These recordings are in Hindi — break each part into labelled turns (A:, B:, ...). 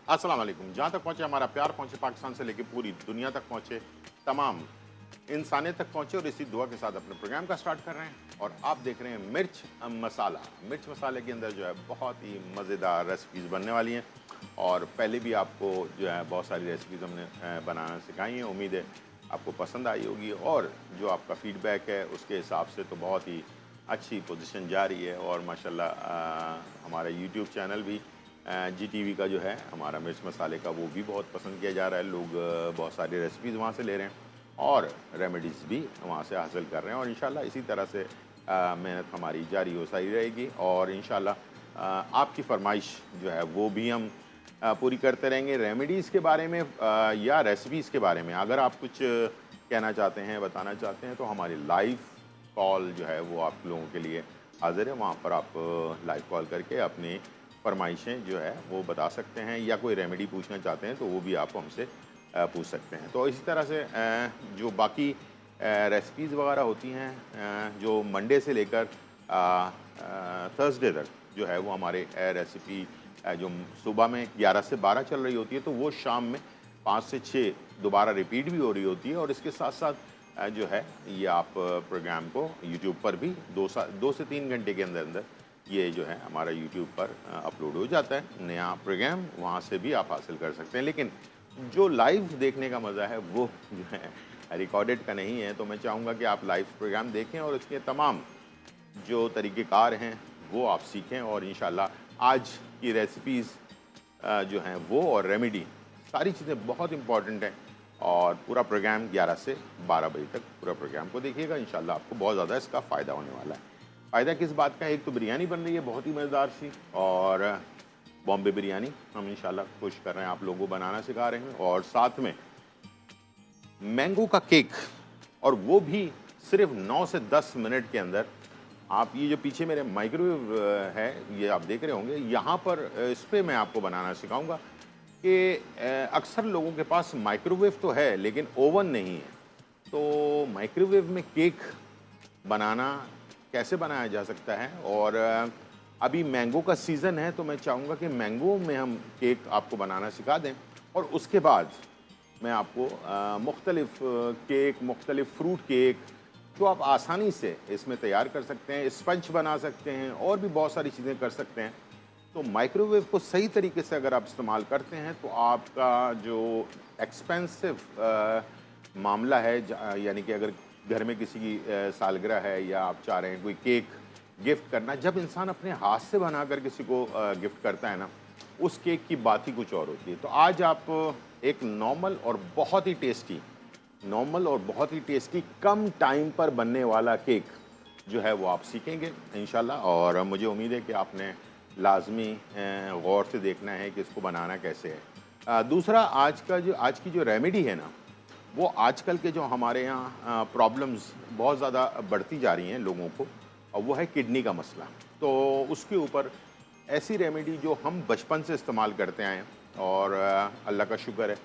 A: अस्सलाम वालेकुम। जहाँ तक पहुँचे हमारा प्यार पहुँचे पाकिस्तान से लेके पूरी दुनिया तक पहुँचे, तमाम इंसानियत तक पहुँचे और इसी दुआ के साथ अपने प्रोग्राम का स्टार्ट कर रहे हैं और आप देख रहे हैं मिर्च मसाला। मिर्च मसाले के अंदर जो है बहुत ही मज़ेदार रेसिपीज़ बनने वाली हैं और पहले भी आपको जो है बहुत सारी रेसिपीज़ हमने बनाना सिखाई हैं। उम्मीद है आपको पसंद आई होगी और जो आपका फ़ीडबैक है उसके हिसाब से तो बहुत ही अच्छी पोजीशन जा रही है और माशाल्लाह हमारा यूट्यूब चैनल भी जीटीवी का जो है हमारा मिर्च मसाले का वो भी बहुत पसंद किया जा रहा है। लोग बहुत सारी रेसिपीज़ वहाँ से ले रहे हैं और रेमेडीज़ भी वहाँ से हासिल कर रहे हैं और इंशाल्लाह इसी तरह से मेहनत हमारी जारी हो सही रहेगी और इंशाल्लाह आपकी फरमाइश जो है वो भी हम पूरी करते रहेंगे। रेमेडीज़ के बारे में या रेसिपीज़ के बारे में अगर आप कुछ कहना चाहते हैं, बताना चाहते हैं तो हमारी लाइव कॉल जो है वो आप लोगों के लिए हाज़िर है। वहाँ पर आप लाइव कॉल करके अपनी फरमाइशें जो है वो बता सकते हैं या कोई रेमेडी पूछना चाहते हैं तो वो भी आप हमसे पूछ सकते हैं। तो इसी तरह से जो बाकी रेसिपीज़ वगैरह होती हैं जो मंडे से लेकर थर्सडे तक जो है वो हमारे रेसिपी जो सुबह में 11 से 12 चल रही होती है तो वो शाम में 5 से 6 दोबारा रिपीट भी हो रही होती है और इसके साथ साथ जो है ये आप प्रोग्राम को यूट्यूब पर भी 2 से 3 घंटे के अंदर अंदर ये जो है हमारा यूट्यूब पर अपलोड हो जाता है नया प्रोग्राम, वहाँ से भी आप हासिल कर सकते हैं। लेकिन जो लाइव देखने का मज़ा है वो जो है रिकॉर्डेड का नहीं है, तो मैं चाहूँगा कि आप लाइव प्रोग्राम देखें और इसके तमाम जो तरीक़ेकार हैं वो आप सीखें और इंशाल्लाह आज की रेसिपीज़ जो हैं वो और रेमेडी सारी चीज़ें बहुत इम्पॉर्टेंट हैं और पूरा प्रोग्राम 11 से 12 बजे तक पूरा प्रोग्राम को देखिएगा। इंशाल्लाह आपको बहुत ज़्यादा इसका फ़ायदा होने वाला है। फ़ायदा किस बात का है, एक तो बिरयानी बन रही है बहुत ही मज़ेदार सी और बॉम्बे बिरयानी हम इंशाल्लाह कोशिश कर रहे हैं आप लोगों को बनाना सिखा रहे हैं और साथ में मैंगो का केक और वो भी सिर्फ 9 से 10 मिनट के अंदर। आप ये जो पीछे मेरे माइक्रोवेव है ये आप देख रहे होंगे, यहाँ पर इस पे मैं आपको बनाना सिखाऊंगा कि अक्सर लोगों के पास माइक्रोवेव तो है लेकिन ओवन नहीं है। तो माइक्रोवेव में केक बनाना कैसे बनाया जा सकता है और अभी मैंगो का सीज़न है तो मैं चाहूँगा कि मैंगो में हम केक आपको बनाना सिखा दें और उसके बाद मैं आपको मुख्तलिफ़ केक, मुख्तलिफ़ फ्रूट केक जो आप आसानी से इसमें तैयार कर सकते हैं, स्पंज बना सकते हैं और भी बहुत सारी चीज़ें कर सकते हैं। तो माइक्रोवेव को सही तरीके से अगर आप इस्तेमाल करते हैं तो आपका जो एक्सपेंसिव मामला है यानी कि अगर घर में किसी की सालगिरह है या आप चाह रहे हैं कोई केक गिफ्ट करना, जब इंसान अपने हाथ से बनाकर किसी को गिफ्ट करता है ना, उस केक की बात ही कुछ और होती है। तो आज आप एक नॉर्मल और बहुत ही टेस्टी कम टाइम पर बनने वाला केक जो है वो आप सीखेंगे इंशाल्लाह और मुझे उम्मीद है कि आपने लाजमी गौर से देखना है कि इसको बनाना कैसे है। दूसरा आज की जो रेमेडी है ना, वो आजकल के जो हमारे यहाँ प्रॉब्लम्स बहुत ज़्यादा बढ़ती जा रही हैं लोगों को और वो है किडनी का मसला। तो उसके ऊपर ऐसी रेमेडी जो हम बचपन से इस्तेमाल करते आए हैं और अल्लाह का शुक्र है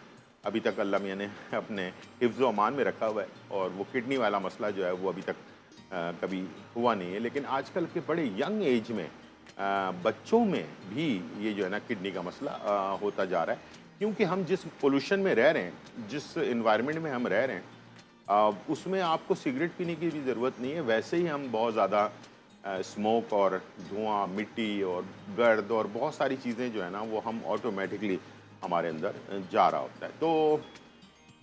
A: अभी तक अल्लाह मियां ने अपने हिफ्ज़ व अमान में रखा हुआ है और वो किडनी वाला मसला जो है वो अभी तक कभी हुआ नहीं है। लेकिन आजकल के बड़े यंग एज में बच्चों में भी ये जो है ना किडनी का मसला होता जा रहा है क्योंकि हम जिस पोल्यूशन में रह रहे हैं, जिस इन्वायरमेंट में हम रह रहे हैं उसमें आपको सिगरेट पीने की भी ज़रूरत नहीं है। वैसे ही हम बहुत ज़्यादा स्मोक और धुआं, मिट्टी और गर्द और बहुत सारी चीज़ें जो है ना वो हम ऑटोमेटिकली हमारे अंदर जा रहा होता है। तो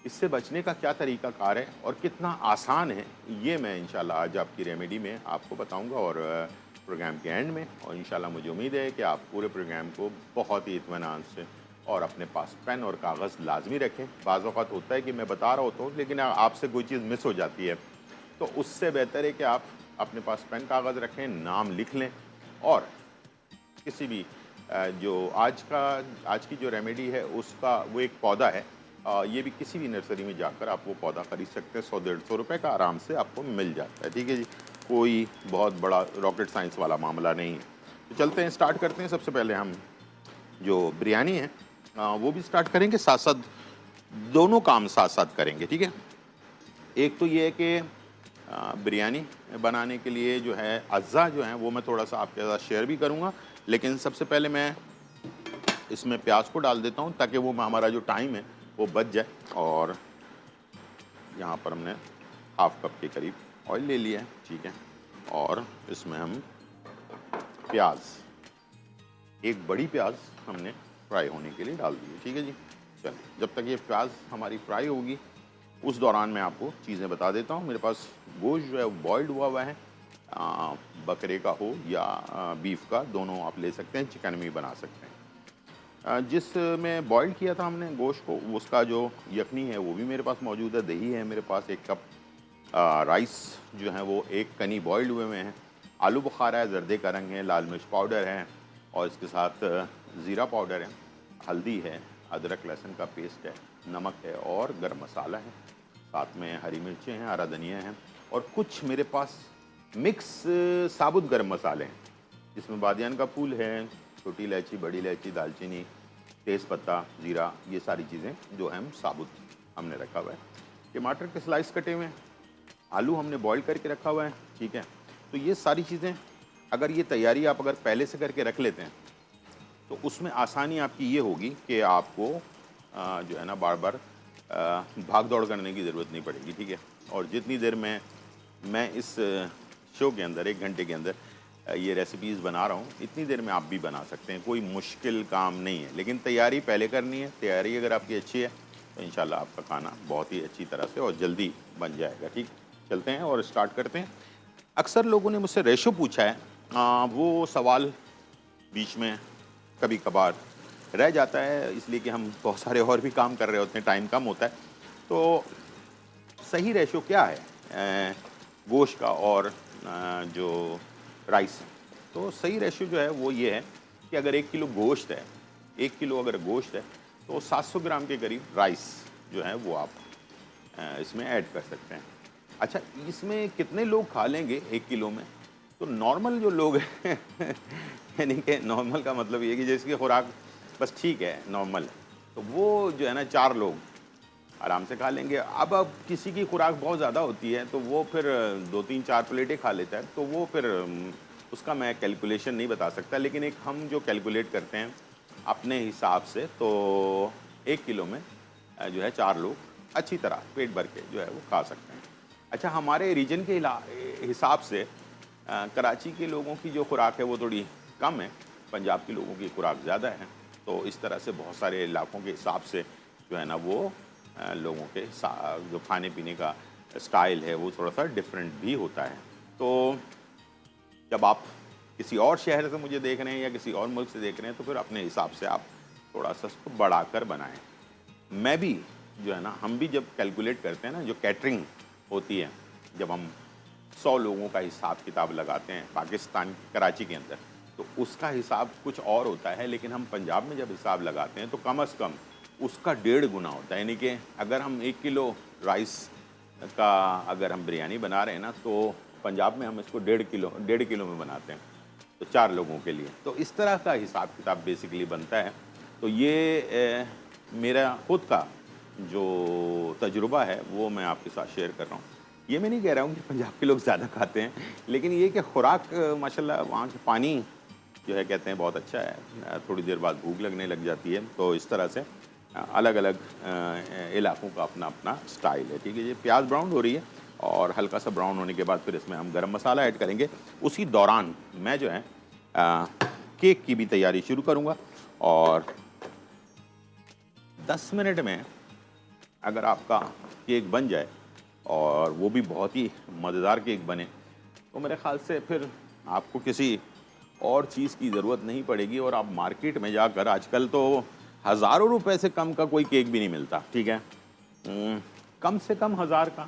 A: इससे बचने का क्या तरीका कार है और कितना आसान है, ये मैं इंशाल्लाह आज आपकी रेमेडी में आपको बताऊंगा और प्रोग्राम के एंड में। और इंशाल्लाह मुझे उम्मीद है कि आप पूरे प्रोग्राम को बहुत ही इत्मीनान से और अपने पास पेन और कागज़ लाजमी रखें। बाज़ औक़ात होता है कि मैं बता रहा होता हूँ लेकिन आपसे कोई चीज़ मिस हो जाती है, तो उससे बेहतर है कि आप अपने पास पेन कागज़ रखें, नाम लिख लें और किसी भी जो आज की जो रेमेडी है उसका वो एक पौधा है, ये भी किसी भी नर्सरी में जाकर आप वो पौधा ख़रीद सकते हैं। 100-150 रुपये का आराम से आपको मिल जाता है। ठीक है जी, कोई बहुत बड़ा रॉकेट साइंस वाला मामला नहीं है। तो चलते हैं, स्टार्ट करते हैं। सबसे पहले हम जो बिरयानी है वो भी स्टार्ट करेंगे, साथ साथ दोनों काम साथ साथ करेंगे। ठीक है, एक तो ये है कि बिरयानी बनाने के लिए जो है अज़्ज़ा जो हैं वो मैं थोड़ा सा आपके साथ शेयर भी करूँगा, लेकिन सबसे पहले मैं इसमें प्याज को डाल देता हूँ ताकि वो हमारा जो टाइम है वो बच जाए। और यहाँ पर हमने हाफ कप के करीब ऑयल ले लिया है, ठीक है। और इसमें हम प्याज, एक बड़ी प्याज हमने फ्राई होने के लिए डाल दी है, ठीक है जी। चलिए, जब तक ये प्याज हमारी फ्राई होगी उस दौरान मैं आपको चीज़ें बता देता हूँ। मेरे पास गोश्त जो है वो बॉइल्ड हुआ है, बकरे का हो या बीफ का, दोनों आप ले सकते हैं, चिकन भी बना सकते हैं। जिसमें बॉइल्ड किया था हमने गोश्त को, उसका जो यखनी है वो भी मेरे पास मौजूद है। दही है मेरे पास 1 कप, राइस जो है वो 1 कनी बॉइल्ड हुए हैं, आलू बुखारा है, जर्दे का रंग है, लाल मिर्च पाउडर है और इसके साथ ज़ीरा पाउडर है, हल्दी है, अदरक लहसुन का पेस्ट है, नमक है और गरम मसाला है। साथ में हरी मिर्चें हैं, हरा धनिया है और कुछ मेरे पास मिक्स साबुत गरम मसाले हैं, जिसमें बादियान का फूल है, छोटी इलायची, बड़ी इलायची, दालचीनी, तेज़पत्ता, जीरा, ये सारी चीज़ें जो हम साबुत हमने रखा हुआ है। टमाटर के स्लाइस कटे हुए हैं, आलू हमने बॉईल करके रखा हुआ है, ठीक है। तो ये सारी चीज़ें अगर ये तैयारी आप अगर पहले से करके रख लेते हैं तो उसमें आसानी आपकी ये होगी कि आपको जो है ना बार बार भाग दौड़ करने की ज़रूरत नहीं पड़ेगी, ठीक है। और जितनी देर में मैं इस शो के अंदर 1 घंटे के अंदर ये रेसिपीज़ बना रहा हूँ, इतनी देर में आप भी बना सकते हैं, कोई मुश्किल काम नहीं है। लेकिन तैयारी पहले करनी है, तैयारी अगर आपकी अच्छी है तो इंशाल्लाह आपका खाना बहुत ही अच्छी तरह से और जल्दी बन जाएगा, ठीक। चलते हैं और स्टार्ट करते हैं। अक्सर लोगों ने मुझसे रेशो पूछा है, वो सवाल बीच में कभी कभार रह जाता है, इसलिए कि हम बहुत सारे और भी काम कर रहे होते हैं, टाइम कम होता है। तो सही रेशो क्या है गोश्त का और जो राइस है? तो सही रेशो जो है वो ये है कि अगर 1 किलो गोश्त है, 1 किलो अगर गोश्त है तो 700 ग्राम के करीब राइस जो है वो आप इसमें ऐड कर सकते हैं। अच्छा, इसमें कितने लोग खा लेंगे 1 किलो में? तो नॉर्मल जो लोग हैं यानी कि नॉर्मल का मतलब ये कि जिसकी खुराक बस ठीक है, नॉर्मल है, तो वो जो है ना 4 लोग आराम से खा लेंगे। अब किसी की खुराक बहुत ज़्यादा होती है तो वो फिर 2-3-4 प्लेटें खा लेता है, तो वो फिर उसका मैं कैलकुलेशन नहीं बता सकता। लेकिन एक हम जो कैलकुलेट करते हैं अपने हिसाब से, तो 1 किलो में जो है 4 लोग अच्छी तरह पेट भर के जो है वो खा सकते हैं। अच्छा, हमारे रीजन के हिसाब से कराची के लोगों की जो खुराक है वो थोड़ी कम है, पंजाब के लोगों की खुराक ज़्यादा है। तो इस तरह से बहुत सारे इलाकों के हिसाब से जो है ना वो लोगों के जो खाने पीने का स्टाइल है वो थोड़ा सा डिफरेंट भी होता है। तो जब आप किसी और शहर से मुझे देख रहे हैं या किसी और मुल्क से देख रहे हैं तो फिर अपने हिसाब से आप थोड़ा सा उसको बढ़ाकर बनाएं। मैं भी जो है ना, हम भी जब कैलकुलेट करते हैं ना, जो कैटरिंग होती है, जब हम 100 लोगों का हिसाब किताब लगाते हैं पाकिस्तान कराची के अंदर, तो उसका हिसाब कुछ और होता है। लेकिन हम पंजाब में जब हिसाब लगाते हैं तो कम से कम उसका 1.5 गुना होता है। यानी कि अगर हम 1 किलो राइस का अगर हम बिरयानी बना रहे हैं ना, तो पंजाब में हम इसको 1.5 किलो में बनाते हैं, तो 4 लोगों के लिए। तो इस तरह का हिसाब किताब बेसिकली बनता है। तो ये मेरा खुद का जो तजुर्बा है वो मैं आपके साथ शेयर कर रहा हूँ। ये मैं नहीं कह रहा हूँ कि पंजाब के लोग ज़्यादा खाते हैं, लेकिन ये कि खुराक माशाल्लाह वहाँ के पानी जो है कहते हैं बहुत अच्छा है, थोड़ी देर बाद भूख लगने लग जाती है। तो इस तरह से अलग अलग इलाकों का अपना अपना स्टाइल है, ठीक है। ये प्याज ब्राउन हो रही है और हल्का सा ब्राउन होने के बाद फिर इसमें हम गरम मसाला ऐड करेंगे। उसी दौरान मैं जो है केक की भी तैयारी शुरू करूँगा। और 10 मिनट में अगर आपका केक बन जाए और वो भी बहुत ही मज़ेदार केक बने, तो मेरे ख़्याल से फिर आपको किसी और चीज़ की ज़रूरत नहीं पड़ेगी। और आप मार्केट में जाकर, आजकल तो हज़ारों रुपए से कम का कोई केक भी नहीं मिलता, ठीक है। कम से कम 1000 का,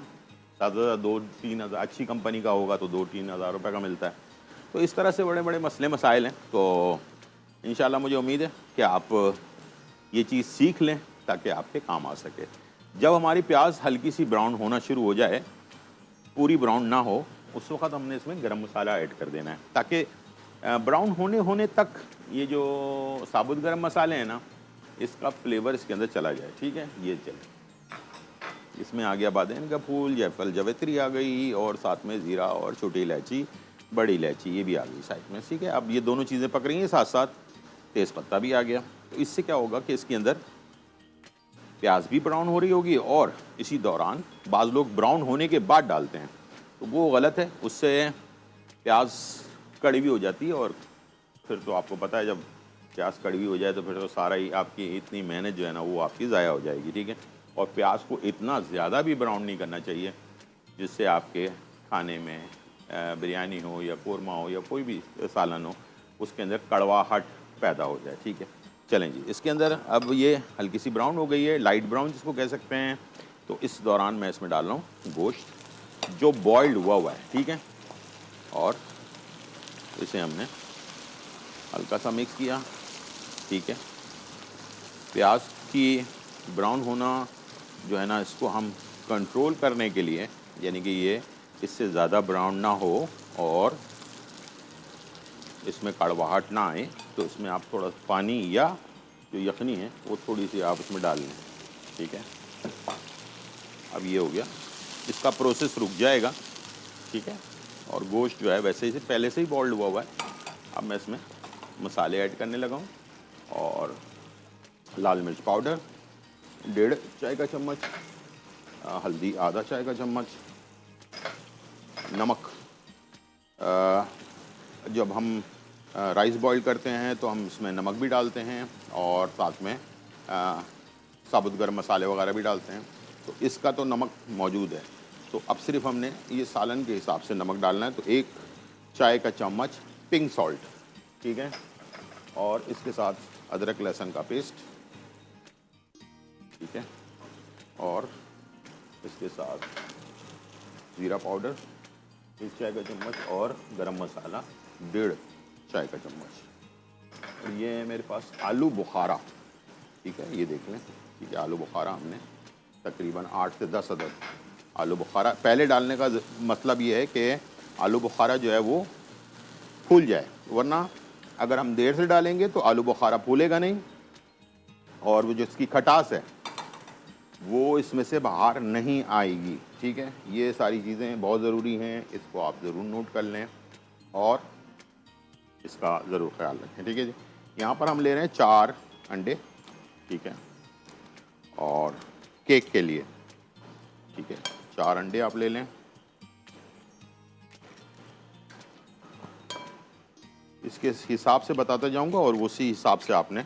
A: ज़्यादा 2-3 हज़ार, अच्छी कंपनी का होगा तो 2-3 हज़ार रुपये का मिलता है। तो इस तरह से बड़े बड़े मसले मसाइल हैं। तो इंशाल्लाह मुझे उम्मीद है कि आप ये चीज़ सीख लें ताकि आपके काम आ सके। जब हमारी प्याज हल्की सी ब्राउन होना शुरू हो जाए, पूरी ब्राउन ना हो, उस वक्त हमने इसमें गरम मसाला ऐड कर देना है, ताकि ब्राउन होने तक ये जो साबुत गरम मसाले हैं ना, इसका फ्लेवर इसके अंदर चला जाए, ठीक है। ये चले, इसमें आ गया बादाम का फूल, जायफल, जावित्री आ गई और साथ में ज़ीरा और छोटी इलायची, बड़ी इलायची ये भी आ गई साइड में, ठीक है। अब ये दोनों चीज़ें पक रही हैं, साथ साथ तेज़पत्ता भी आ गया। तो इससे क्या होगा कि इसके अंदर प्याज भी ब्राउन हो रही होगी और इसी दौरान बाज़ लोग ब्राउन होने के बाद डालते हैं, तो वो गलत है। उससे प्याज कड़वी हो जाती है और फिर तो आपको पता है जब प्याज कड़वी हो जाए तो फिर तो सारा ही आपकी इतनी मेहनत जो है ना वो आपकी ज़ाया हो जाएगी, ठीक है। और प्याज को इतना ज़्यादा भी ब्राउन नहीं करना चाहिए जिससे आपके खाने में बिरयानी हो या कोरमा हो या कोई भी सालन हो उसके अंदर कड़वाहट पैदा हो जाए, ठीक है। चलें जी, इसके अंदर अब ये हल्की सी ब्राउन हो गई है, लाइट ब्राउन जिसको कह सकते हैं। तो इस दौरान मैं इसमें डाल रहा हूँ गोश्त जो बॉइल्ड हुआ है, ठीक है। और इसे हमने हल्का सा मिक्स किया, ठीक है। प्याज की ब्राउन होना जो है ना इसको हम कंट्रोल करने के लिए, यानी कि ये इससे ज़्यादा ब्राउन ना हो और इसमें कड़वाहट ना आए, तो इसमें आप थोड़ा पानी या जो यखनी है वो थोड़ी सी आप इसमें डाल लें, ठीक है। अब ये हो गया, इसका प्रोसेस रुक जाएगा, ठीक है। और गोश्त जो है वैसे ही पहले से ही बॉइल्ड हुआ है। अब मैं इसमें मसाले ऐड करने लगा हूँ और लाल मिर्च पाउडर 1.5 चाय का चम्मच, हल्दी आधा चाय का चम्मच, नमक जब हम राइस बॉईल करते हैं तो हम इसमें नमक भी डालते हैं और साथ में साबुत गरम मसाले वगैरह भी डालते हैं, तो इसका तो नमक मौजूद है। तो अब सिर्फ हमने ये सालन के हिसाब से नमक डालना है, तो 1 चाय का चम्मच पिंक सॉल्ट, ठीक है। और इसके साथ अदरक लहसुन का पेस्ट, ठीक है। और इसके साथ ज़ीरा पाउडर 1 चाय का चम्मच और गरम मसाला 1.5 चाय का चम्मच। और ये है मेरे पास आलू बुखारा, ठीक है, ये देख लें, ठीक है। आलू बुखारा हमने तकरीबन 8 से 10 अदद आलू बुखारा पहले डालने का मतलब ये है कि आलू बुखारा जो है वो फूल जाए, वरना अगर हम देर से डालेंगे तो आलू बुखारा फूलेगा नहीं और वो जो इसकी खटास है वो इसमें से बाहर नहीं आएगी, ठीक है। ये सारी चीज़ें बहुत ज़रूरी हैं, इसको आप ज़रूर नोट कर लें और इसका ज़रूर ख्याल रखें, ठीक है जी। यहाँ पर हम ले रहे हैं 4 अंडे, ठीक है, और केक के लिए, ठीक है, 4 अंडे आप ले लें। इसके हिसाब से बताता जाऊंगा और उसी हिसाब से आपने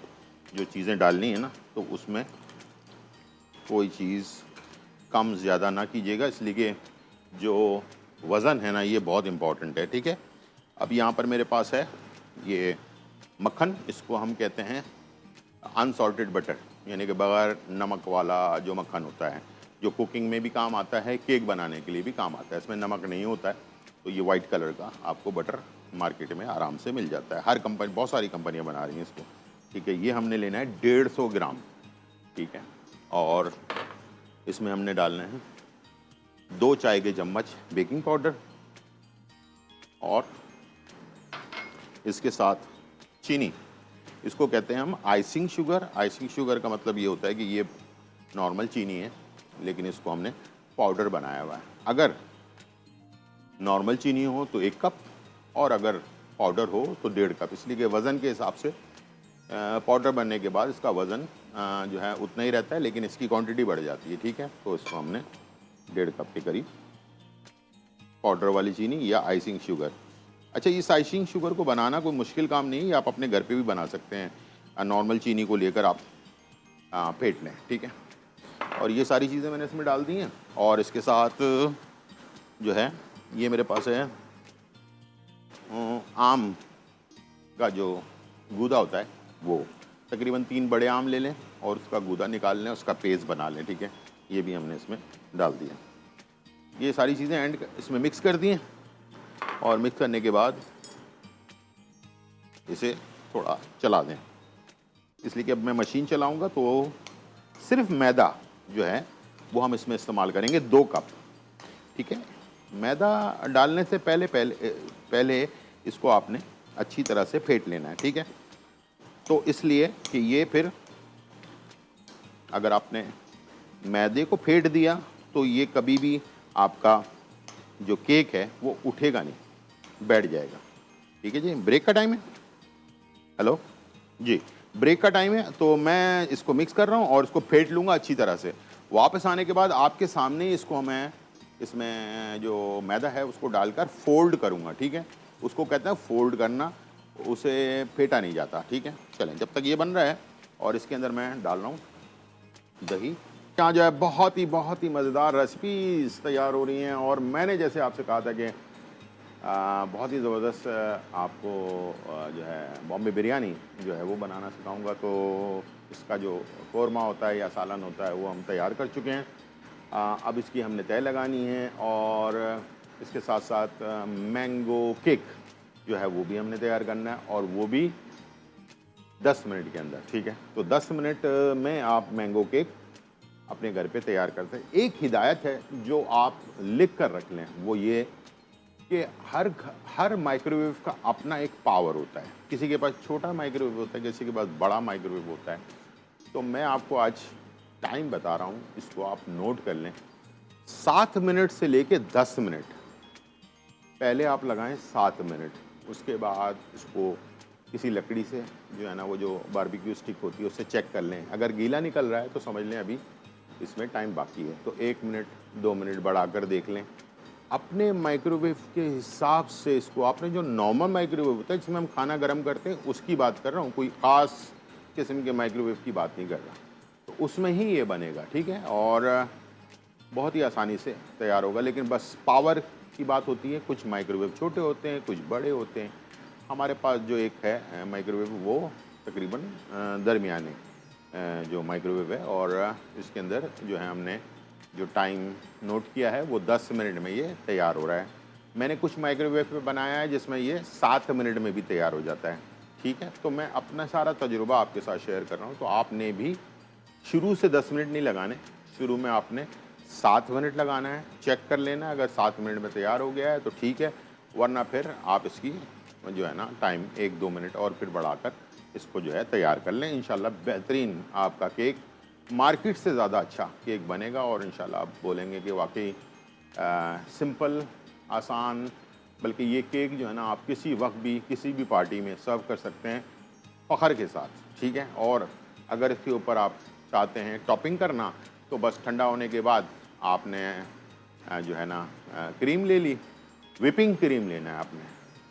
A: जो चीज़ें डालनी है ना, तो उसमें कोई चीज़ कम ज़्यादा ना कीजिएगा, इसलिए कि जो वज़न है ना ये बहुत इम्पॉर्टेंट है, ठीक है। अब यहाँ पर मेरे पास है ये मक्खन, इसको हम कहते हैं अनसॉल्टेड बटर, यानी कि बग़ैर नमक वाला जो मक्खन होता है, जो कुकिंग में भी काम आता है, केक बनाने के लिए भी काम आता है। इसमें नमक नहीं होता है, तो ये वाइट कलर का आपको बटर मार्केट में आराम से मिल जाता है। हर कंपनी, बहुत सारी कंपनियां बना रही हैं इसको, ठीक है। ये हमने लेना है 150 ग्राम, ठीक है। और इसमें हमने डालना है 2 चाय के चम्मच बेकिंग पाउडर और इसके साथ चीनी, इसको कहते हैं हम आइसिंग शुगर। आइसिंग शुगर का मतलब ये होता है कि ये नॉर्मल चीनी है लेकिन इसको हमने पाउडर बनाया हुआ है। अगर नॉर्मल चीनी हो तो 1 कप और अगर पाउडर हो तो 1.5 कप, इसलिए कि वज़न के हिसाब से पाउडर बनने के बाद इसका वज़न जो है उतना ही रहता है, लेकिन इसकी क्वांटिटी बढ़ जाती है, ठीक है। तो इसको हमने 1.5 कप के करीब पाउडर वाली चीनी या आइसिंग शुगर। अच्छा, इस आइसिंग शुगर को बनाना कोई मुश्किल काम नहीं है, आप अपने घर पे भी बना सकते हैं। नॉर्मल चीनी को लेकर आप फेंट लें, ठीक है। और ये सारी चीज़ें मैंने इसमें डाल दी हैं और इसके साथ जो है ये मेरे पास है आम का जो गूदा होता है, वो तकरीबन 3 बड़े आम ले लें और उसका गूदा निकाल लें, उसका पेस्ट बना लें, ठीक है। ये भी हमने इसमें डाल दिया। ये सारी चीज़ें एंड इसमें मिक्स कर दी हैं और मिक्स करने के बाद इसे थोड़ा चला दें, इसलिए कि अब मैं मशीन चलाऊंगा तो सिर्फ मैदा जो है वो हम इसमें इस्तेमाल करेंगे 2 कप, ठीक है। मैदा डालने से पहले इसको आपने अच्छी तरह से फेंट लेना है, ठीक है। तो इसलिए कि ये फिर अगर आपने मैदे को फेंट दिया तो ये कभी भी आपका जो केक है वो उठेगा नहीं, बैठ जाएगा, ठीक है जी। ब्रेक का टाइम है, हेलो जी। ब्रेक का टाइम है, तो मैं इसको मिक्स कर रहा हूँ और इसको फेंट लूँगा अच्छी तरह से। वापस आने के बाद आपके सामने ही इसको मैं इसमें जो मैदा है उसको डालकर फोल्ड करूँगा, ठीक है? उसको कहते हैं फोल्ड करना, उसे फेंटा नहीं जाता, ठीक है? चलें, जब तक ये बन रहा है और इसके अंदर मैं डाल रहा हूँ दही। यहाँ जो है बहुत ही मज़ेदार रेसिपीज़ तैयार हो रही हैं और मैंने जैसे आपसे कहा था कि बहुत ही ज़बरदस्त आपको जो है बॉम्बे बिरयानी जो है वो बनाना सिखाऊंगा। तो इसका जो कोरमा होता है या सालन होता है वो हम तैयार कर चुके हैं। अब इसकी हमने तय लगानी है और इसके साथ साथ मैंगो केक जो है वो भी हमने तैयार करना है और वो भी 10 मिनट के अंदर, ठीक है? तो 10 मिनट में आप मैंगो केक अपने घर पे तैयार करते हैं। एक हिदायत है जो आप लिख कर रख लें, वो ये कि हर माइक्रोवेव का अपना एक पावर होता है। किसी के पास छोटा माइक्रोवेव होता है, किसी के पास बड़ा माइक्रोवेव होता है। तो मैं आपको आज टाइम बता रहा हूँ, इसको आप नोट कर लें। 7 मिनट से लेके 10 मिनट, पहले आप लगाएं 7 मिनट, उसके बाद इसको किसी लकड़ी से जो है ना, वो जो बारबेक्यू स्टिक होती है उससे चेक कर लें। अगर गीला निकल रहा है तो समझ लें अभी इसमें टाइम बाकी है। तो 1 मिनट 2 मिनट बढ़ाकर देख लें। अपने माइक्रोवेव के हिसाब से इसको, आपने जो नॉर्मल माइक्रोवेव होता है जिसमें हम खाना गर्म करते हैं उसकी बात कर रहा हूँ, कोई ख़ास किस्म के माइक्रोवेव की बात नहीं कर रहा। तो उसमें ही ये बनेगा, ठीक है? और बहुत ही आसानी से तैयार होगा। लेकिन बस पावर की बात होती है, कुछ माइक्रोवेव छोटे होते हैं, कुछ बड़े होते हैं। हमारे पास जो एक है माइक्रोवेव वो तकरीबन दरमियाने जो माइक्रोवेव है और इसके अंदर जो है हमने जो टाइम नोट किया है वो 10 मिनट में ये तैयार हो रहा है। मैंने कुछ माइक्रोवेव पे बनाया है जिसमें ये 7 मिनट में भी तैयार हो जाता है, ठीक है? तो मैं अपना सारा तजुर्बा आपके साथ शेयर कर रहा हूँ। तो आपने भी शुरू से 10 मिनट नहीं लगाने, शुरू में आपने 7 मिनट लगाना है, चेक कर लेना है। अगर 7 मिनट में तैयार हो गया है तो ठीक है, वरना फिर आप इसकी जो है ना टाइम 1-2 मिनट और फिर बढ़ाकर इसको जो है तैयार कर लें। इंशाल्लाह बेहतरीन आपका केक, मार्केट से ज़्यादा अच्छा केक बनेगा और इंशाल्लाह आप बोलेंगे कि वाकई सिंपल, आसान, बल्कि ये केक जो है ना आप किसी वक्त भी किसी भी पार्टी में सर्व कर सकते हैं फ़ख्र के साथ, ठीक है? और अगर इसके ऊपर आप चाहते हैं टॉपिंग करना तो बस ठंडा होने के बाद आपने जो है ना क्रीम ले ली, विपिंग क्रीम लेना है आपने,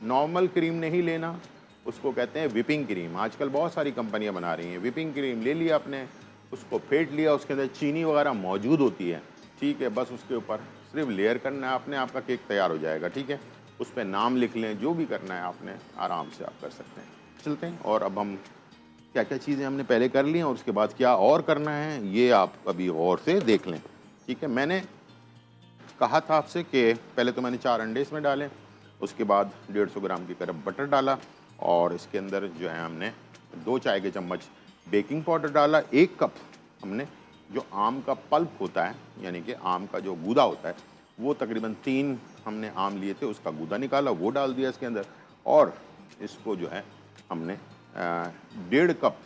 A: नॉर्मल क्रीम नहीं लेना, उसको कहते हैं विपिंग क्रीम। आजकल बहुत सारी कंपनियां बना रही हैं। विपिंग क्रीम ले लिया आपने, उसको फेंट लिया, उसके अंदर चीनी वगैरह मौजूद होती है, ठीक है? बस उसके ऊपर सिर्फ लेयर करना है आपने, आपका केक तैयार हो जाएगा, ठीक है? उस पर नाम लिख लें, जो भी करना है आपने आराम से आप कर सकते हैं। चलते हैं और अब हम क्या क्या चीज़ें हमने पहले कर ली हैं और उसके बाद क्या और करना है ये आप अभी गौर से देख लें, ठीक है? मैंने कहा था आपसे कि पहले तो मैंने 4 अंडे इसमें डाले, उसके बाद 150 ग्राम की करीब बटर डाला और इसके अंदर जो है हमने 2 चाय के चम्मच बेकिंग पाउडर डाला। 1 कप हमने जो आम का पल्प होता है, यानी कि आम का जो गूदा होता है, वो तकरीबन 3 हमने आम लिए थे, उसका गूदा निकाला, वो डाल दिया इसके अंदर। और इसको जो है हमने 1.5 कप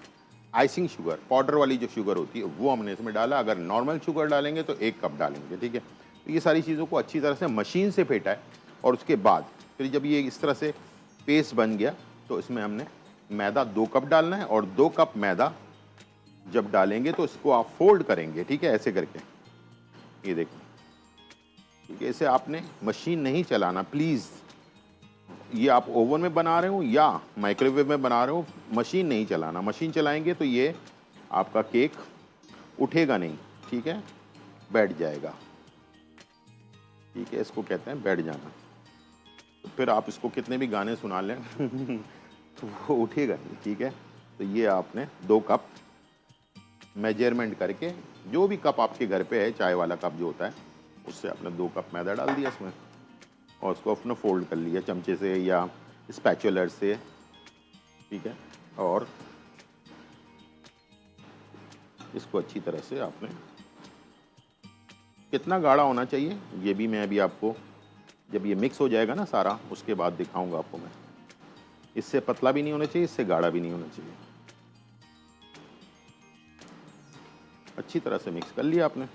A: आइसिंग शुगर, पाउडर वाली जो शुगर होती है वो हमने इसमें डाला। अगर नॉर्मल शुगर डालेंगे तो 1 कप डालेंगे, ठीक है? तो ये सारी चीज़ों को अच्छी तरह से मशीन से फेंटा है और उसके बाद फिर जब ये इस तरह से पेस्ट बन गया तो इसमें हमने मैदा 2 कप डालना है और 2 कप मैदा जब डालेंगे तो इसको आप फोल्ड करेंगे, ठीक है? ऐसे करके, ये देखिए, ठीक है? इसे आपने मशीन नहीं चलाना प्लीज़। ये आप ओवन में बना रहे हो या माइक्रोवेव में बना रहे हो, मशीन नहीं चलाना। मशीन चलाएंगे तो ये आपका केक उठेगा नहीं, ठीक है? बैठ जाएगा, ठीक है? इसको कहते हैं बैठ जाना। तो फिर आप इसको कितने भी गाने सुना लें तो वो उठेगा नहीं, ठीक है? तो ये आपने 2 कप मेजरमेंट करके, जो भी कप आपके घर पे है, चाय वाला कप जो होता है, उससे आपने 2 कप मैदा डाल दिया इसमें और उसको अपने फोल्ड कर लिया चमचे से या स्पैचुलर से, ठीक है? और इसको अच्छी तरह से आपने, कितना गाढ़ा होना चाहिए ये भी मैं अभी आपको, जब ये मिक्स हो जाएगा ना सारा, उसके बाद दिखाऊंगा आपको मैं। इससे पतला भी नहीं होना चाहिए, इससे गाढ़ा भी नहीं होना चाहिए। अच्छी तरह से मिक्स कर लिया आपने।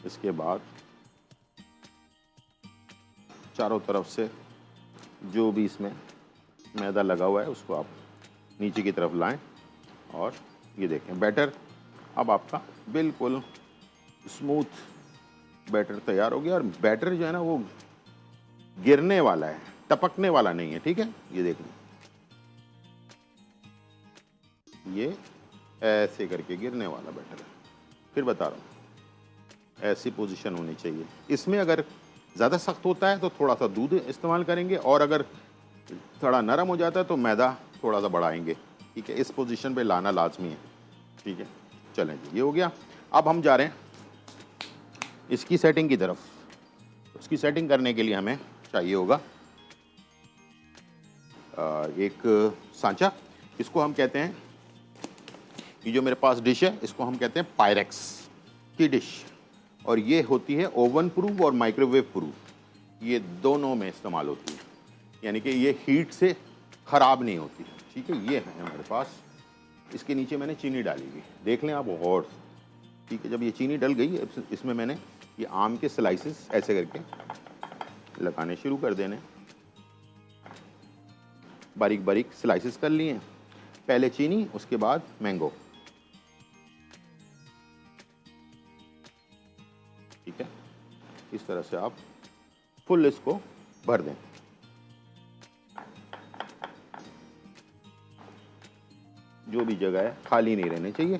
A: इसके बाद चारों तरफ से जो भी इसमें मैदा लगा हुआ है उसको आप नीचे की तरफ लाएं और ये देखें बैटर अब आपका बिल्कुल स्मूथ बैटर तैयार हो गया। और बैटर जो है ना वो गिरने वाला है, टपकने वाला नहीं है, ठीक है। ये देख लो, ये ऐसे करके गिरने वाला बैटर है। फिर बता रहा हूँ, ऐसी पोजीशन होनी चाहिए। इसमें अगर ज़्यादा सख्त होता है तो थोड़ा सा दूध इस्तेमाल करेंगे, और अगर थोड़ा नरम हो जाता है तो मैदा थोड़ा सा बढ़ाएंगे, ठीक है। इस पोजीशन पे लाना लाजमी है, ठीक है। चलें जी, ये हो गया। अब हम जा रहे हैं इसकी सेटिंग की तरफ। उसकी सेटिंग करने के लिए हमें चाहिए होगा एक सांचा। इसको हम कहते हैं, ये जो मेरे पास डिश है इसको हम कहते हैं पायरेक्स की डिश, और ये होती है ओवन प्रूफ और माइक्रोवेव प्रूफ, ये दोनों में इस्तेमाल होती है, यानी कि ये हीट से ख़राब नहीं होती, ठीक है। ये है हमारे पास। इसके नीचे मैंने चीनी डाली हुई, देख लें आप और, ठीक है। जब ये चीनी डल गई, इसमें मैंने ये आम के स्लाइसेस ऐसे करके लगाने शुरू कर देने, बारीक बारीक स्लाइसेस कर लिए। पहले चीनी, उसके बाद मैंगो, ठीक है। इस तरह से आप फुल इसको भर दें। जो भी जगह है खाली नहीं रहनी चाहिए,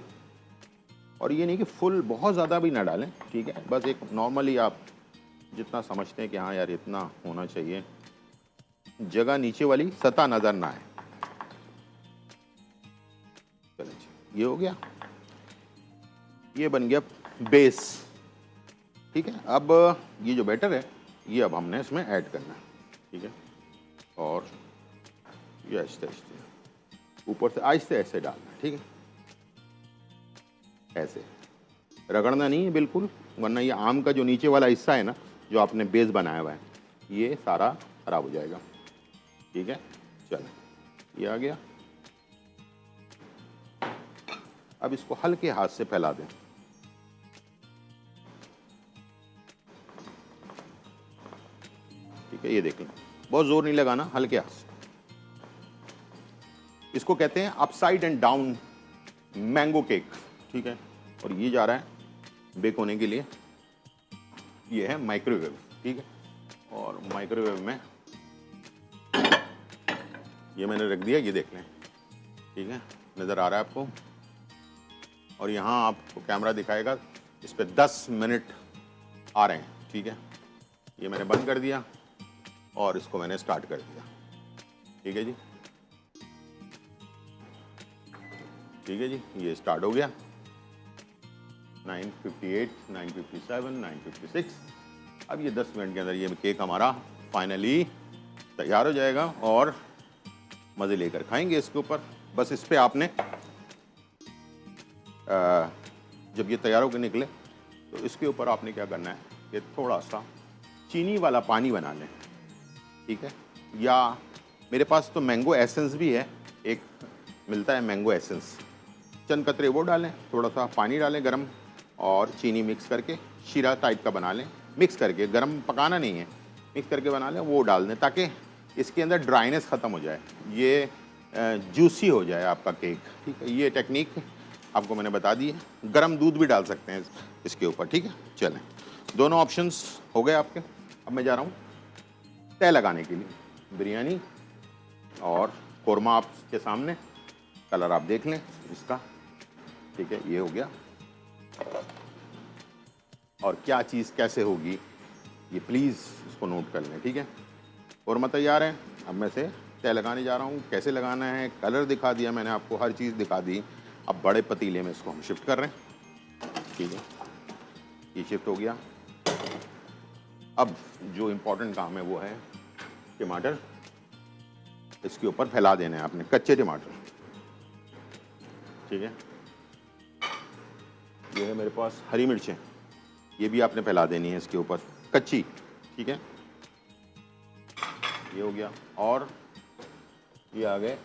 A: और ये नहीं कि फुल बहुत ज़्यादा भी ना डालें, ठीक है। बस एक नॉर्मली आप जितना समझते हैं कि हाँ यार इतना होना चाहिए, जगह नीचे वाली सतह नज़र ना आए। चलें जी, ये हो गया, ये बन गया बेस, ठीक है। अब ये जो बैटर है ये अब हमने इसमें ऐड करना है, ठीक है। और ये आहिस्ते आहिस्ते ऊपर से आहिस्ते आहिस्ते डालना है, ठीक है। ऐसे रगड़ना नहीं है बिल्कुल, वरना ये आम का जो नीचे वाला हिस्सा है ना, जो आपने बेस बनाया हुआ है, ये सारा खराब हो जाएगा, ठीक है। चलें, ये आ गया। अब इसको हल्के हाथ से फैला दें, ठीक है। ये देख लें, बहुत जोर नहीं लगाना, हल्के हाथ से। इसको कहते हैं upside and down mango cake, ठीक है। और ये जा रहा है बेक होने के लिए। ये है माइक्रोवेव, ठीक है। और माइक्रोवेव में ये मैंने रख दिया, ये देख लें, ठीक है। नज़र आ रहा है आपको, और यहाँ आपको कैमरा दिखाएगा, इस पर 10 मिनट आ रहे हैं, ठीक है। ये मैंने बंद कर दिया और इसको मैंने स्टार्ट कर दिया, ठीक है जी, ठीक है जी। ये स्टार्ट हो गया। 9:58, 9:57, 9:56। अब ये 10 मिनट के अंदर ये केक हमारा फाइनली तैयार हो जाएगा, और मज़े लेकर खाएंगे इसके ऊपर। बस इस पे आपने जब ये तैयार होकर निकले तो इसके ऊपर आपने क्या करना है कि थोड़ा सा चीनी वाला पानी बना लें, ठीक है। या मेरे पास तो मैंगो एसेंस भी है, एक मिलता है मैंगो एसेंस, चंद कतरे वो डालें, थोड़ा सा पानी डालें गरम, और चीनी मिक्स करके शीरा टाइप का बना लें। मिक्स करके, गरम पकाना नहीं है, मिक्स करके बना लें, वो डाल दें ताकि इसके अंदर ड्राइनेस ख़त्म हो जाए, ये जूसी हो जाए आपका केक, ठीक है। ये टेक्निक आपको मैंने बता दी है। गरम दूध भी डाल सकते हैं इसके ऊपर, ठीक है। चलें, दोनों ऑप्शंस हो गए आपके। अब मैं जा रहा हूँ तय लगाने के लिए। बिरयानी और कौरमा आपके सामने, कलर आप देख लें इसका, ठीक है। ये हो गया, और क्या चीज़ कैसे होगी ये प्लीज़ इसको नोट कर लें, ठीक है। कौरमा तैयार है। अब मैं से तय लगाने जा रहा हूँ। कैसे लगाना है, कलर दिखा दिया मैंने आपको, हर चीज़ दिखा दी। अब बड़े पतीले में इसको हम शिफ्ट कर रहे हैं, ठीक है। ये शिफ्ट हो गया। अब जो इम्पोर्टेंट काम है वो है टमाटर, इसके ऊपर फैला देना है आपने, कच्चे टमाटर, ठीक है। ये है मेरे पास हरी मिर्चें, ये भी आपने फैला देनी है इसके ऊपर, कच्ची, ठीक है। ये हो गया। और ये आ गए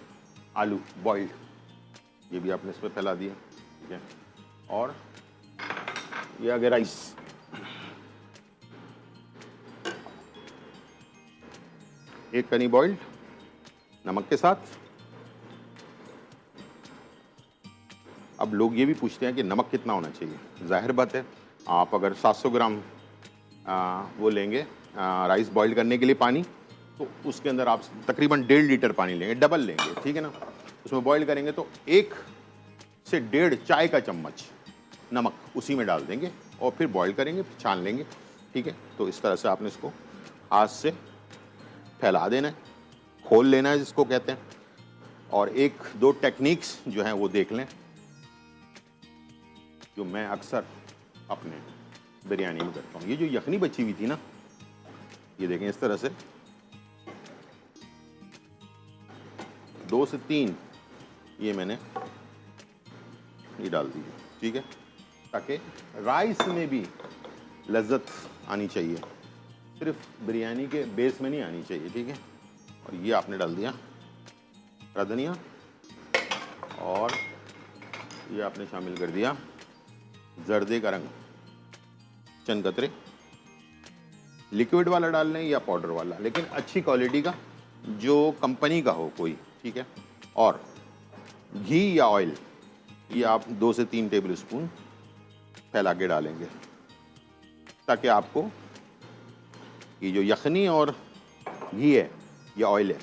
A: आलू बॉइल्ड, ये भी आपने इसमें फैला दिया, ठीक है। और ये आ गए राइस, एक कनी बॉइल्ड नमक के साथ, अब लोग ये भी पूछते हैं कि नमक कितना होना चाहिए। जाहिर बात है, आप अगर 700 ग्राम वो लेंगे राइस बॉईल करने के लिए पानी, तो उसके अंदर आप तकरीबन 1.5 लीटर पानी लेंगे, डबल लेंगे, ठीक है ना। उसमें बॉईल करेंगे तो 1 से 1.5 चाय का चम्मच नमक उसी में डाल देंगे और फिर बॉईल करेंगे, फिर छान लेंगे, ठीक है। तो इस तरह से आपने इसको हाथ से फैला देना है, खोल लेना है जिसको कहते हैं। और 1-2 टेक्निक्स जो हैं वो देख लें, जो मैं अक्सर अपने बिरयानी में करता हूँ। ये जो यखनी बची हुई थी ना, ये देखें इस तरह से 2 से 3 ये मैंने ये डाल दी, ठीक है, ताकि राइस में भी लज्जत आनी चाहिए, सिर्फ बिरयानी के बेस में नहीं आनी चाहिए, ठीक है। और ये आपने डाल दिया हरा धनिया, और ये आपने शामिल कर दिया जर्दे का रंग, चंद कतरे, लिक्विड वाला डाल लें या पाउडर वाला, लेकिन अच्छी क्वालिटी का जो कंपनी का हो कोई, ठीक है। और घी या ऑयल ये आप 2 से 3 टेबल स्पून फैला के डालेंगे, ताकि आपको ये जो यखनी और घी है या ऑयल है,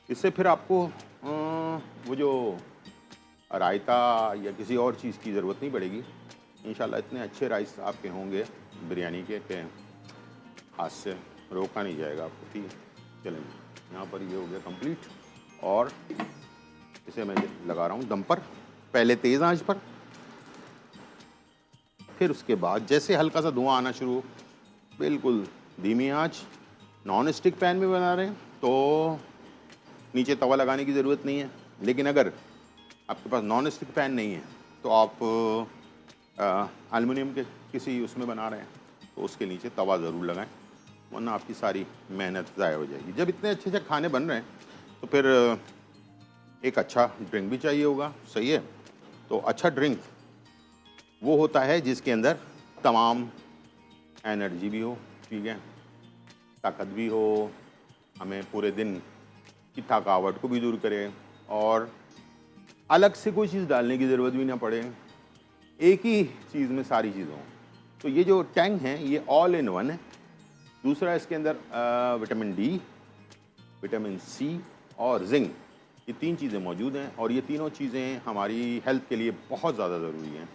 A: इससे फिर आपको वो जो रायता या किसी और चीज़ की ज़रूरत नहीं पड़ेगी। इंशाल्लाह इतने अच्छे राइस आपके होंगे बिरयानी के कि हाथ से रोका नहीं जाएगा आपको, ठीक है। चलें, यहाँ पर ये हो गया कंप्लीट, और इसे मैं लगा रहा हूँ दम पर, पहले तेज़ आंच पर, फिर उसके बाद जैसे हल्का सा धुआं आना शुरू, बिल्कुल धीमी आंच। नॉन स्टिक पैन में बना रहे हैं तो नीचे तवा लगाने की ज़रूरत नहीं है, लेकिन अगर आपके पास नॉन स्टिक पैन नहीं है तो आप एल्युमिनियम के किसी उसमें बना रहे हैं तो उसके नीचे तवा ज़रूर लगाएं, वरना आपकी सारी मेहनत ज़ाया हो जाएगी। जब इतने अच्छे अच्छे खाने बन रहे हैं तो फिर एक अच्छा ड्रिंक भी चाहिए होगा, सही है। तो अच्छा ड्रिंक वो होता है जिसके अंदर तमाम एनर्जी भी हो, ठीक है, ताकत भी हो, हमें पूरे दिन की थकावट को भी दूर करे, और अलग से कोई चीज़ डालने की ज़रूरत भी ना पड़े, एक ही चीज़ में सारी चीज़ें हों। तो ये जो टैंग है ये ऑल इन वन है। दूसरा, इसके अंदर विटामिन डी, विटामिन सी और जिंक, ये 3 चीज़ें मौजूद हैं, और ये तीनों चीज़ें हमारी हेल्थ के लिए बहुत ज़्यादा ज़रूरी हैं।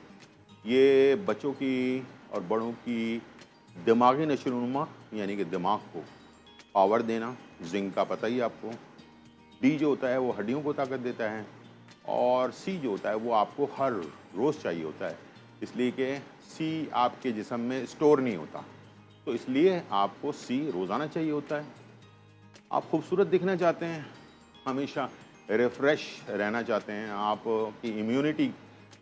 A: ये बच्चों की और बड़ों की दिमागी नशोनुमा यानी कि दिमाग को पावर देना, जिंक का पता ही आपको, डी जो होता है वो हड्डियों को ताकत देता है, और सी जो होता है वो आपको हर रोज़ चाहिए होता है, इसलिए कि सी आपके जिस्म में स्टोर नहीं होता, तो इसलिए आपको सी रोज़ाना चाहिए होता है। आप खूबसूरत दिखना चाहते हैं, हमेशा रिफ़्रेश रहना चाहते हैं, आपकी इम्यूनिटी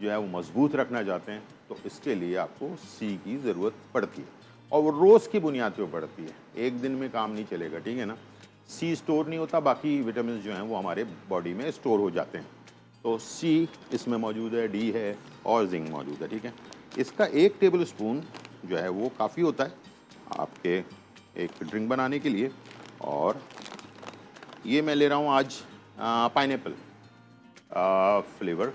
A: जो है वो मजबूत रखना चाहते हैं, तो इसके लिए आपको सी की ज़रूरत पड़ती है, और वो रोज़ की बुनियाद पर पड़ती है, एक दिन में काम नहीं चलेगा, ठीक है ना। सी स्टोर नहीं होता, बाकी विटामिन जो हैं वो हमारे बॉडी में स्टोर हो जाते हैं। तो सी इसमें मौजूद है, डी है और जिंक मौजूद है, ठीक है। इसका 1 टेबल स्पून जो है वो काफ़ी होता है आपके एक ड्रिंक बनाने के लिए। और ये मैं ले रहा हूँ आज पाइनएप्पल फ्लेवर।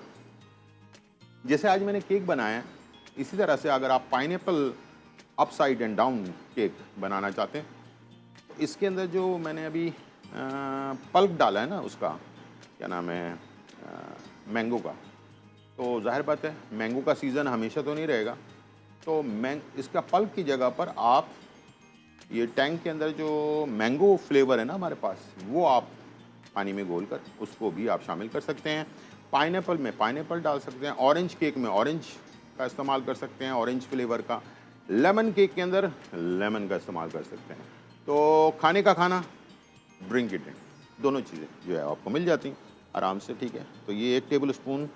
A: जैसे आज मैंने केक बनाया है, इसी तरह से अगर आप pineapple upside and down cake बनाना चाहते हैं, तो इसके अंदर जो मैंने अभी पल्प डाला है ना, उसका क्या नाम है, मैंगो का, तो जाहिर बात है मैंगो का सीज़न हमेशा तो नहीं रहेगा, तो इसका पल्प की जगह पर आप ये टैंक के अंदर जो मैंगो फ्लेवर है ना हमारे पास, वो आप पानी में घोल कर उसको भी आप शामिल कर सकते हैं। पाइनएप्पल में पाइनएप्पल डाल सकते हैं, ऑरेंज केक में ऑरेंज का इस्तेमाल कर सकते हैं, ऑरेंज फ्लेवर का, लेमन केक के अंदर लेमन का इस्तेमाल कर सकते हैं। तो खाने का खाना, ड्रिंक की ड्रिंक, दोनों चीज़ें जो है आपको मिल जाती हैं आराम से, ठीक है। तो ये 1 टेबल स्पून,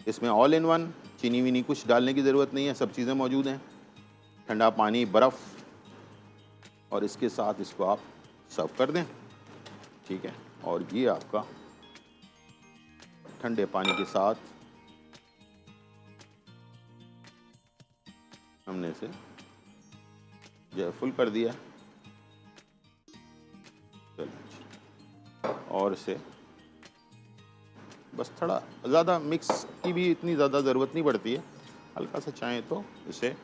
A: इसमें ऑल इन वन, चीनी वीनी कुछ डालने की ज़रूरत नहीं है, सब चीज़ें मौजूद हैं, ठंडा पानी, बर्फ़, और इसके साथ इसको आप सर्व कर दें, ठीक है। और ये आपका ठंडे पानी के साथ हमने इसे जो है फुल कर दिया, चलिए, और इसे बस थोड़ा ज़्यादा मिक्स की भी इतनी ज़्यादा ज़रूरत नहीं पड़ती है, हल्का सा चाहें तो इसे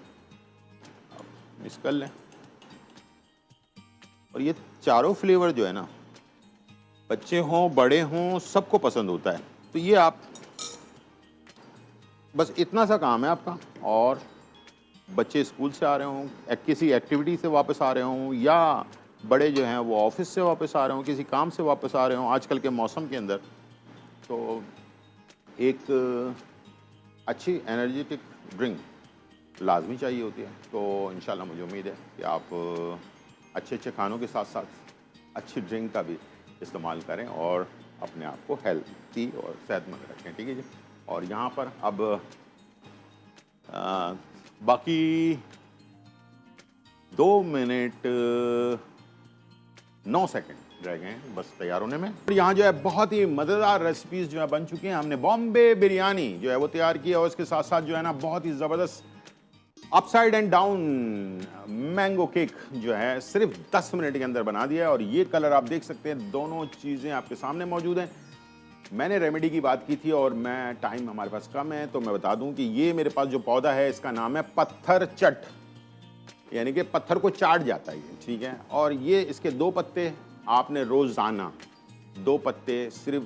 A: मिक्स कर लें। और ये चारों फ्लेवर जो है ना, बच्चे हों बड़े हों सबको पसंद होता है। तो ये आप बस इतना सा काम है आपका, और बच्चे स्कूल से आ रहे हों, किसी एक्टिविटी से वापस आ रहे हों, या बड़े जो हैं वो ऑफिस से वापस आ रहे हों, किसी काम से वापस आ रहे हों, आजकल के मौसम के अंदर तो एक अच्छी एनर्जेटिक ड्रिंक लाजमी चाहिए होती है। तो इंशाल्लाह मुझे उम्मीद है कि आप अच्छे अच्छे खानों के साथ साथ अच्छी ड्रिंक का भी इस्तेमाल करें और अपने आप को हेल्थी और सेहतमंद रखें। ठीक है जी। और यहाँ पर अब बाकी 2 मिनट 9 सेकंड रह गए हैं बस तैयार होने में। और यहाँ जो है बहुत ही मज़ेदार रेसिपीज़ जो है बन चुकी हैं। हमने बॉम्बे बिरयानी जो है वो तैयार की है, और इसके साथ साथ जो है ना बहुत ही ज़बरदस्त upside and down mango cake जो है सिर्फ 10 मिनट के अंदर बना दिया है। और ये कलर आप देख सकते हैं, दोनों चीज़ें आपके सामने मौजूद हैं। मैंने रेमेडी की बात की थी और मैं टाइम हमारे पास कम है तो मैं बता दूं कि ये मेरे पास जो पौधा है इसका नाम है पत्थर चट, यानी कि पत्थर को चाट जाता है ये। ठीक है। और ये इसके 2 पत्ते आपने रोज़ाना 2 पत्ते सिर्फ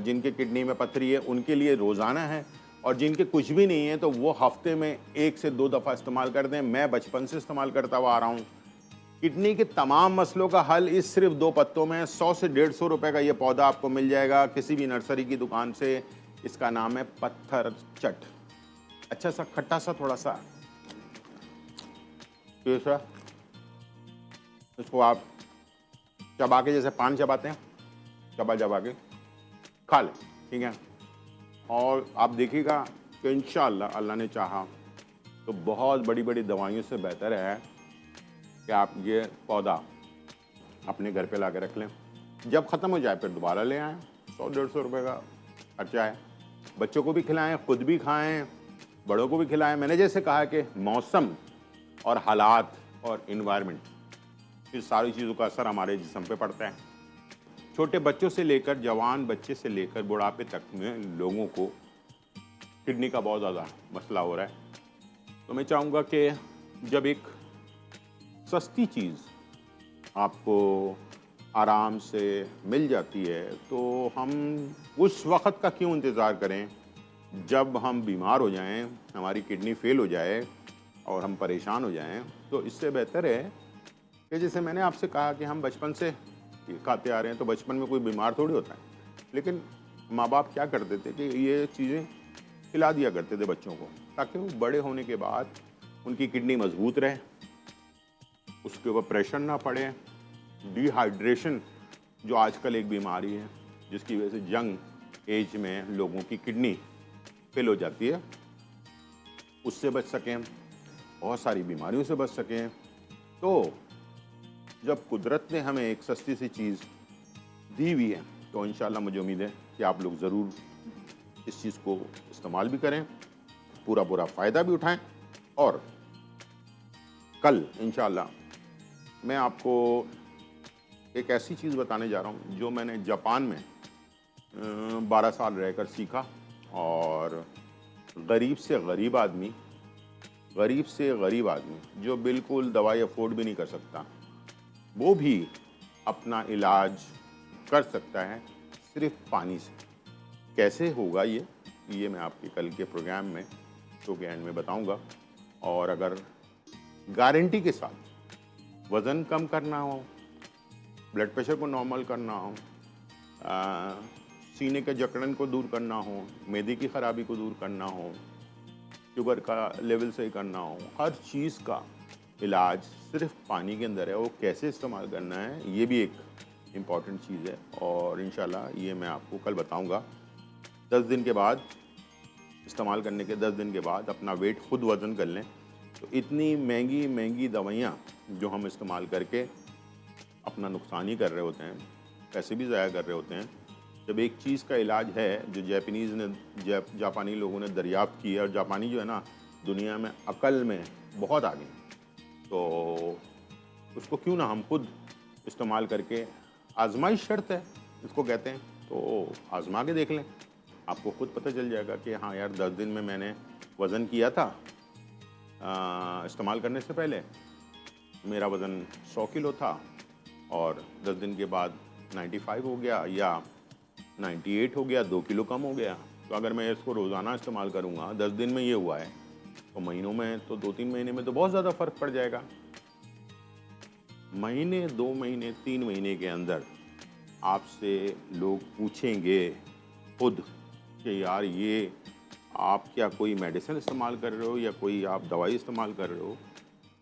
A: जिनके किडनी में पत्थरी है उनके लिए रोज़ाना है, और जिनके कुछ भी नहीं है तो वो हफ्ते में 1 से 2 दफ़ा इस्तेमाल कर दें। मैं बचपन से इस्तेमाल करता हुआ आ रहा हूँ। किडनी के तमाम मसलों का हल इस सिर्फ 2 पत्तों में। 100 से 150 रुपए का ये पौधा आपको मिल जाएगा किसी भी नर्सरी की दुकान से। इसका नाम है पत्थर चट। अच्छा सा खट्टा सा थोड़ा सा ऐसा, इसको आप चबा के जैसे पान चबाते हैं, चबा चबा के खा लें। ठीक है। और आप देखिएगा कि इंशाअल्लाह अल्लाह ने चाहा तो बहुत बड़ी बड़ी दवाइयों से बेहतर है कि आप ये पौधा अपने घर पे ला के रख लें। जब ख़त्म हो जाए फिर दोबारा ले आएँ। 100-150 रुपये का खर्चा है। बच्चों को भी खिलाएं, खुद भी खाएं, बड़ों को भी खिलाएं। मैंने जैसे कहा कि मौसम और हालात और इन्वायरमेंट, फिर सारी चीज़ों का असर हमारे जिस्म पे पड़ता है। छोटे बच्चों से लेकर जवान बच्चे से लेकर बुढ़ापे तक में लोगों को किडनी का बहुत ज़्यादा मसला हो रहा है। तो मैं चाहूँगा कि जब एक सस्ती चीज़ आपको आराम से मिल जाती है तो हम उस वक़्त का क्यों इंतज़ार करें जब हम बीमार हो जाएं, हमारी किडनी फेल हो जाए और हम परेशान हो जाएं। तो इससे बेहतर है कि जैसे मैंने आपसे कहा कि हम बचपन से खाते आ रहे हैं तो बचपन में कोई बीमार थोड़ी होता है, लेकिन माँ बाप क्या करते थे कि ये चीज़ें खिला दिया करते थे बच्चों को ताकि वो बड़े होने के बाद उनकी किडनी मजबूत रहे, उसके ऊपर प्रेशर ना पड़े। डिहाइड्रेशन जो आजकल एक बीमारी है जिसकी वजह से यंग एज में लोगों की किडनी फेल हो जाती है, उससे बच सकें, बहुत सारी बीमारियों से बच सकें। तो जब कुदरत ने हमें एक सस्ती सी चीज़ दी हुई है तो इंशाल्लाह मुझे उम्मीद है कि आप लोग ज़रूर इस चीज़ को इस्तेमाल भी करें, पूरा पूरा फ़ायदा भी उठाएं। और कल इंशाल्लाह मैं आपको एक ऐसी चीज़ बताने जा रहा हूँ जो मैंने जापान में 12 साल रहकर सीखा। और गरीब से गरीब आदमी जो बिल्कुल दवाई अफोर्ड भी नहीं कर सकता, वो भी अपना इलाज कर सकता है सिर्फ पानी से। कैसे होगा ये मैं आपके कल के प्रोग्राम में शो के एंड में बताऊंगा। और अगर गारंटी के साथ वज़न कम करना हो, ब्लड प्रेशर को नॉर्मल करना हो, सीने के जकड़न को दूर करना हो, मैदे की ख़राबी को दूर करना हो, शुगर का लेवल सही करना हो, हर चीज़ का इलाज सिर्फ पानी के अंदर है। वो कैसे इस्तेमाल करना है ये भी एक इम्पॉर्टेंट चीज़ है। और इंशाल्लाह ये मैं आपको कल बताऊंगा। 10 दिन के बाद इस्तेमाल करने के 10 दिन के बाद अपना वेट खुद वज़न कर लें। तो इतनी महंगी दवाइयाँ जो हम इस्तेमाल करके अपना नुकसान ही कर रहे होते हैं, पैसे भी ज़ाया कर रहे होते हैं, जब एक चीज़ का इलाज है जो जापानी लोगों ने दरियाफ्त की है। और जापानी जो है ना दुनिया में अकल में बहुत आगे हैं, तो उसको क्यों ना हम खुद इस्तेमाल करके, आजमाइश शर्त है इसको कहते हैं, तो आजमा के देख लें। आपको खुद पता चल जाएगा कि हाँ यार 10 दिन में मैंने वज़न किया था इस्तेमाल करने से पहले मेरा वज़न 100 किलो था और 10 दिन के बाद 95 हो गया या 98 हो गया, 2 किलो कम हो गया। तो अगर मैं इसको रोज़ाना इस्तेमाल करूँगा, 10 दिन में ये हुआ है, तो महीनों में तो 2-3 महीने में तो बहुत ज़्यादा फ़र्क पड़ जाएगा। महीने, 2 महीने, 3 महीने के अंदर आपसे लोग पूछेंगे खुद कि यार ये आप क्या कोई मेडिसिन इस्तेमाल कर रहे हो या कोई आप दवाई इस्तेमाल कर रहे हो?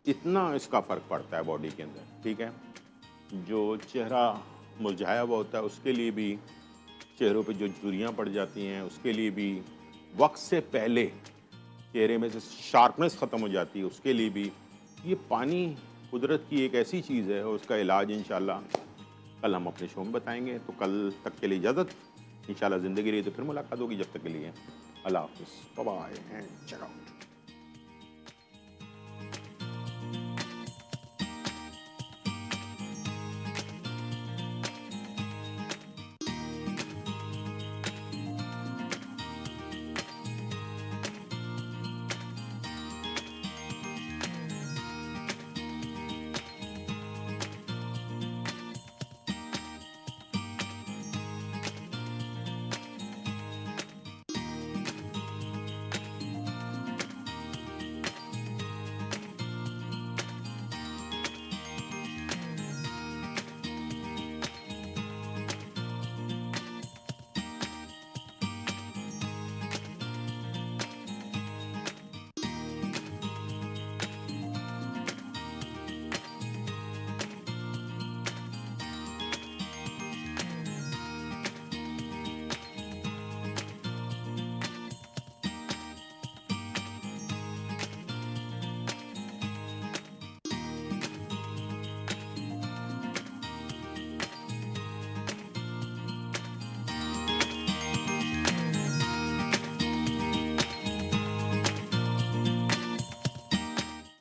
A: इतना इसका फ़र्क पड़ता है बॉडी के अंदर, ठीक है? जो चेहरा मुरझाया हुआ होता है उसके लिए भी, चेहरों पे जो झुर्रियाँ पड़ जाती हैं उसके लिए भी, वक्त से पहले चेहरे में से शार्पनेस ख़त्म हो जाती है उसके लिए भी, ये पानी कुदरत की एक ऐसी चीज़ है और उसका इलाज इंशाल्लाह कल हम अपने शो में बताएंगे। तो कल तक के लिए इजाज़त, इंशाल्लाह ज़िंदगी रही तो फिर मुलाकात होगी। जब तक के लिए अल्लाह हाफ़िज़, bye bye and check out.